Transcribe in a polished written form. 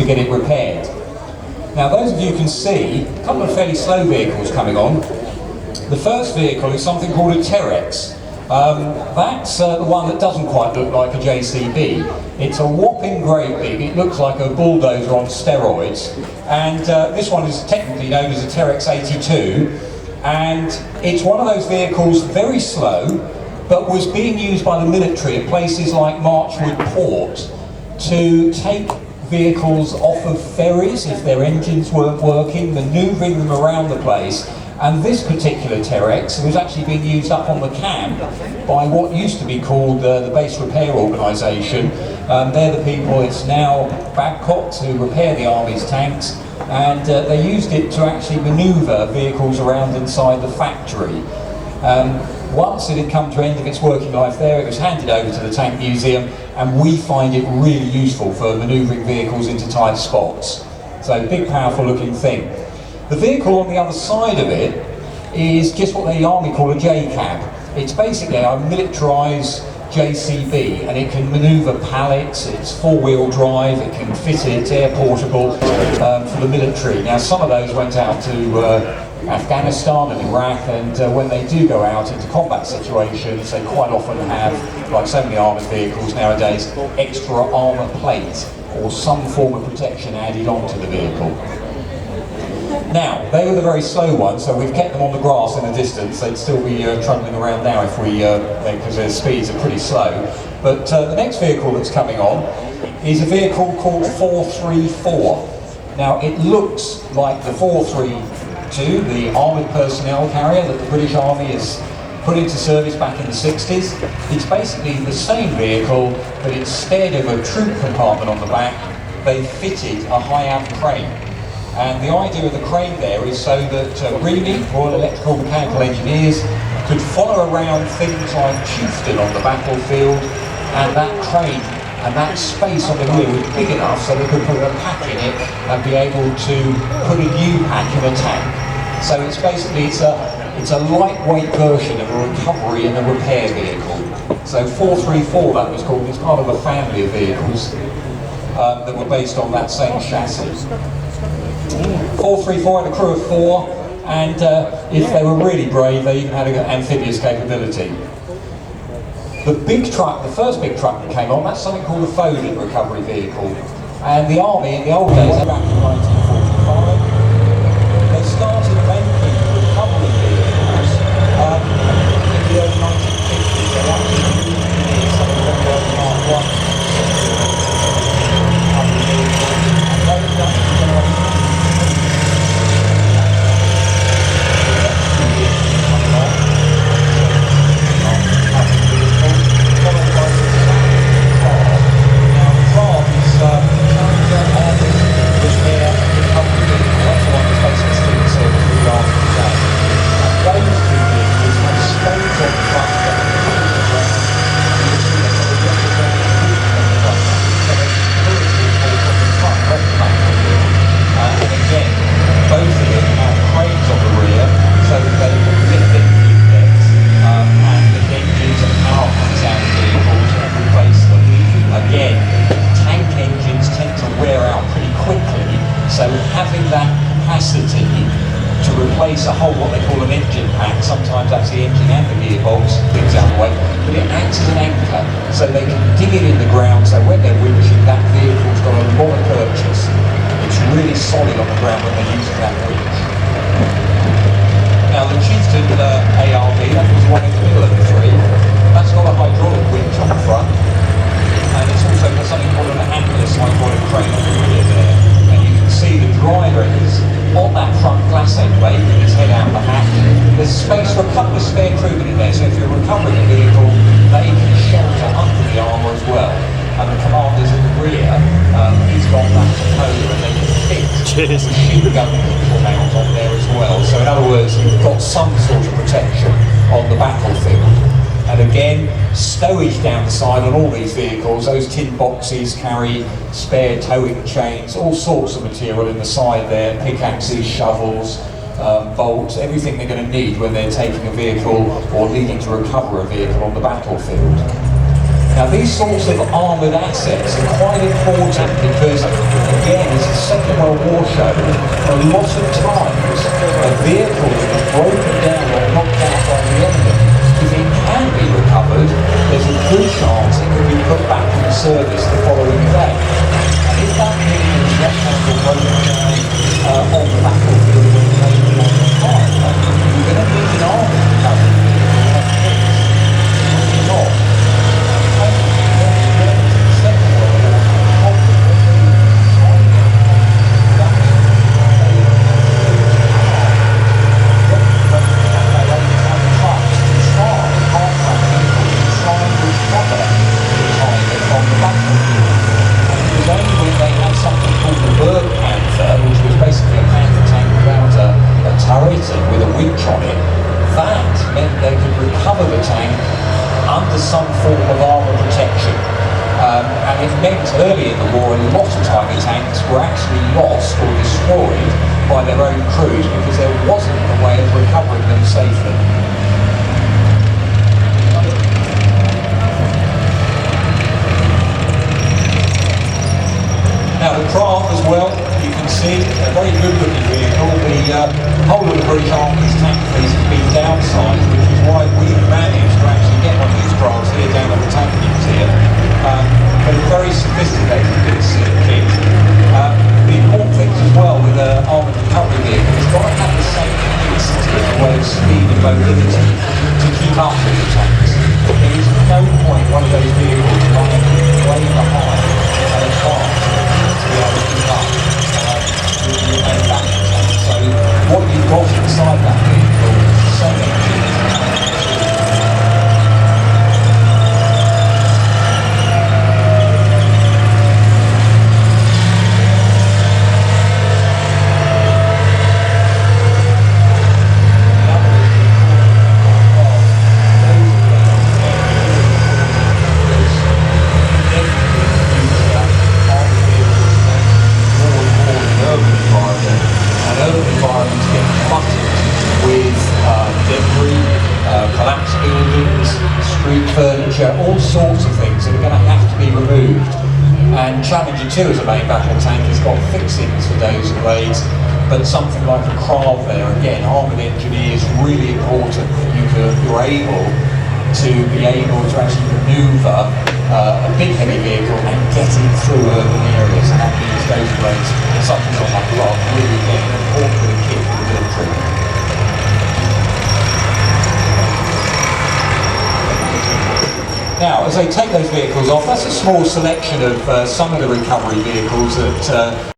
to get it repaired. Now those of you can see a couple of fairly slow vehicles coming on. The first vehicle is something called a Terex. That's the one that doesn't quite look like a JCB. It's a whopping great big, it looks like a bulldozer on steroids, and this one is technically known as a Terex 82, and it's one of those vehicles, very slow, but was being used by the military at places like Marchwood Port to take vehicles off of ferries if their engines weren't working, manoeuvring them around the place. And this particular Terex was actually being used up on the camp by what used to be called the Base Repair Organisation. They're the people, it's now Babcock, to repair the Army's tanks, and they used it to actually manoeuvre vehicles around inside the factory. Once it had come to end of its working life there, it was handed over to the Tank Museum, and we find it really useful for manoeuvring vehicles into tight spots. So, big, powerful looking thing. The vehicle on the other side of it is just what the Army call a J-cab. It's basically a militarised JCB, and it can manoeuvre pallets, it's four-wheel drive, it can fit it, it's air portable for the military. Now some of those went out to Afghanistan and Iraq, and when they do go out into combat situations, they quite often have, like so many armoured vehicles nowadays, extra armour plate or some form of protection added onto the vehicle. Now, they were the very slow ones, so we've kept them on the grass in the distance. They'd still be trundling around now if we, because their speeds are pretty slow. But the next vehicle that's coming on is a vehicle called 434. Now, it looks like the 432, the armoured personnel carrier that the British Army has put into service back in the 60s. It's basically the same vehicle, but instead of a troop compartment on the back, they fitted a high-ab crane. And the idea of the crane there is so that REME, Royal Electrical Mechanical Engineers, could follow around things like chieftain on the battlefield, and that crane and that space on the rear was big enough so they could put a pack in it and be able to put a new pack in a tank. So it's basically, it's a lightweight version of a recovery and a repair vehicle. So 434, that was called, it's part of a family of vehicles that were based on that same chassis. 434 had a crew of 4, and if they were really brave, they even had an amphibious capability. The big truck, the first big truck that came on, that's something called a Foden recovery vehicle. And the Army, in the old days, back in 1945, they started making recovery vehicles in the early 1950s. They actually used some of the Mark I. To replace a whole, what they call an engine pack, sometimes that's the engine and the gearbox, things out of the way, but it acts as an anchor, so they can dig it in the ground, so when they're winching, that vehicle's got a lot of purchase. It's really solid on the ground when they're using that winch. Now the Chieftain ARV, that was one in the middle of the three, that's got a hydraulic winch on the front, and it's also got something called an antlerless hydraulic crane on the rear there. See the driver is on that front glass headway with his head out the hatch. There's space for a couple of spare crewmen in there, so if you're recovering a vehicle, they can shelter under the armour as well. And the commander's in the rear, he's got that composer, and they can fit a machine gun pistol mount on there as well. So in other words, you've got some sort of protection on the battlefield. And again, stowage down the side on all these vehicles. Those tin boxes carry spare towing chains, all sorts of material in the side there, pickaxes, shovels, bolts, everything they're going to need when they're taking a vehicle or needing to recover a vehicle on the battlefield. Now these sorts of armoured assets are quite important because, again, it's a Second World War show. A lot of times a vehicle that is broken down or knocked out by the enemy, if it can be recovered, there's a good chance it can be put back into service the following day. And if that vehicle is left or broken down on the battlefield when the enemy is on fire, you're going to need an armoured recovery vehicle like this. It's not. With a winch on it, that meant they could recover the tank under some form of armour protection. And it meant early in the war a lot of Tiger tanks were actually lost or destroyed by their own crews because there wasn't a way of recovering them safely. Now the craft as well, you can see a very good looking vehicle. The whole of the British Army's tank fleet has been downsized, which is why we've managed to actually get one of these crafts here down at the Tank Museum. But a very sophisticated piece of kit. The important things as well with an armoured recovery vehicle, it's got to have the same capacity in the way of speed and mobility to keep up with the tanks. There is no point one of those vehicles running way behind a car to be able to keep up with the main battle tank. So what you've got inside that vehicle is the same engine. Collapsed buildings, street furniture, all sorts of things that are going to have to be removed. And Challenger 2 as a main battle tank has got fixings for those blades, but something like a craft there, again, armoured engineers, really important that you're able to actually manoeuvre a big heavy vehicle and get it through urban areas, and that means those blades, such as on that craft, really again important for the kit for the military. Now, as they take those vehicles off, that's a small selection of some of the recovery vehicles that